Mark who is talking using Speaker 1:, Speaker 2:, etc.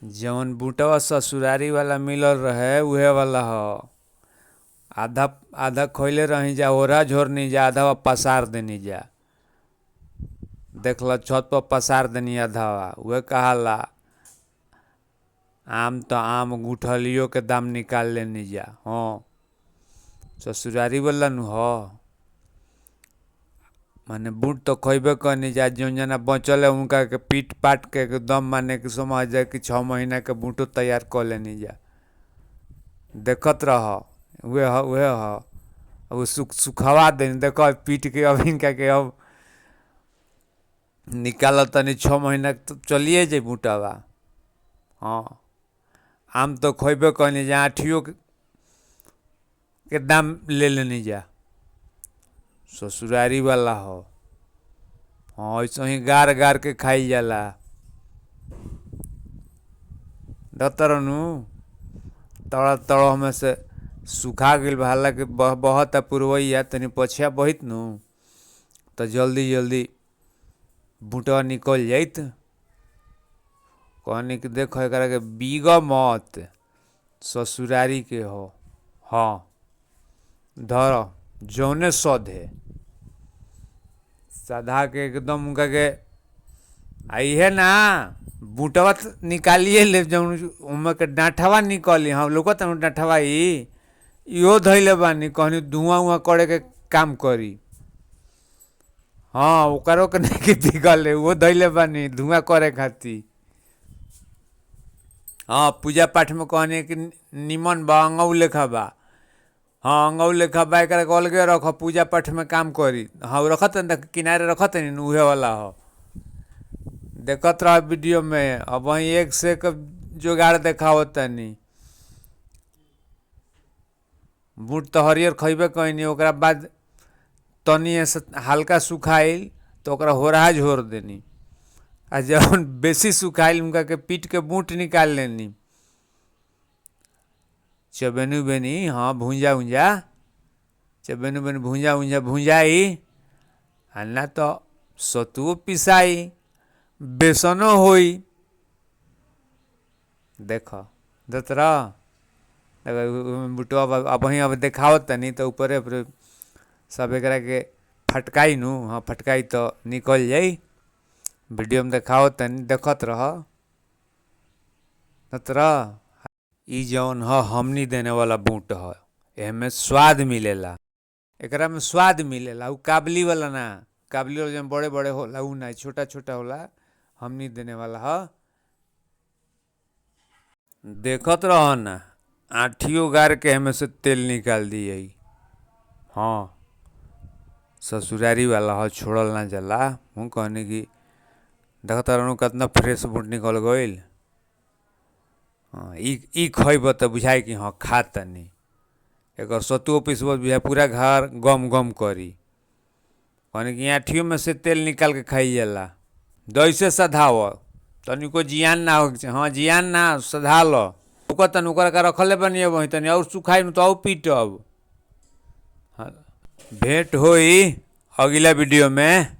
Speaker 1: जवन बूटवा ससुरारी वाला मिलल रहे उहे वाला ह। आधा आधा खइले रही जा, ओरा झोरनी जा, आधा पसार देनी जा। देखल छत पर पसार देनी आधावा, उहे कहाला आम तो आम गुठलियों के दाम निकाल लेनी जा। हाँ, ससुरारी वाला नु ह। माने बूट तो खइबे करनी जा, जो जना बचल है उनका के पीट पाट के एकदम माने कि समझ जाए कि 6 महीना के बूटो तैयार कर लेनी जा। देखत रह, उहे ह। अब सुखवा देनी, देखो पीट के अब इनका के अब निकाल तनी 6 महीना तो चलिए जाए बूटावा। हाँ, आम तो खइबे करनी जा, आठियों के दाम ले लेनी जा। ससुरारी वाला हो। हाँ, ऐसे ही गार गार के खाई जाला। दतरनु तड़ा तड़ा में से सुखा गई, हालांकि बहुत पुरवैया तनी पछिया बहित नु तो जल्दी जल्दी बूटवा निकल जाइत। कहनी कि देखो एकरा के बीग मत, ससुरारी के हो। हाँ, धर जौने सधे सधा के एकदम उनका के आई है ना, बूटवा निकालिए ले, जौन उनमें के डांठवा निकली। हाँ, लोग डांठवा इहो धैले बानी, कहनी धुआं उआं करे के काम करी। हाँ, ओकरो के नहीं कि बिगल है, वो धैले बानी धुआं करे खातिर। हाँ, पूजा पाठ में कहनी कि निमन बा, अंगऊ लेखा बा। हाँ, अंगऊ लेखा बा, एक अलगे रख, पूजा पाठ में काम करी। हाँ, रखत किनारे रखत नहीं, उहे वाला हो। देखत रह वीडियो में, अब वहीं एक से एक जुगाड़ देखाओ तनी। बूट तो हरियर खइबे कहीं, ओकरा बाद तनी से हल्का सुखाइल तो ओकरा होरहा झोर देनी। आ जब बेसी सुखाइल उनका के पीट के बूट निकाल लेनी। चबेनु बेनी, हाँ, भूंजा उंजा, चबेनु बेनी भूंजा उंजा भूंजाई, आ ना तो सतुओ पिसाई, बेसनो होई। देखो दतरा बुटवा अब वहीं अब देखाओ तनी तो ऊपरे पर सब एक के फटकाई नु। हाँ, फटकाई तो निकल जाई। वीडियो में देखाओ तनी, देखत रह दतरा। ई जौन ह हमनी देने वाला बूट ह, एमे स्वाद मिलेला, एकरा में स्वाद मिलेला। उ काबली वाला ना, काबली वाला जब बड़े बड़े होला उ ना, छोटा छोटा होला, हमनी देने वाला ह। देखत रह ना, आठियों गार के हमें से तेल निकाल दिए। हाँ, ससुरारी वाला हो, छोड़ल ना जाला। हूँ कहने की देखत रहूँ कितना फ्रेश बूट निकल गईल। हाँ, ई खइब तो बुझाई कि हाँ खा तनी। एक सतुओ पिसबो बुझाई पूरा घर गम गम करी। कहने कि आठियों में से तेल निकाल के खाई जाला। दैसे सधाव, तनिको जियान ना हो। हाँ, जियान ना, सधा लो। ओकर तन ओकर का रखले बनिए वहीं तनी और सुखाई तो और पीटब। हाँ, भेंट होई अगला वीडियो में।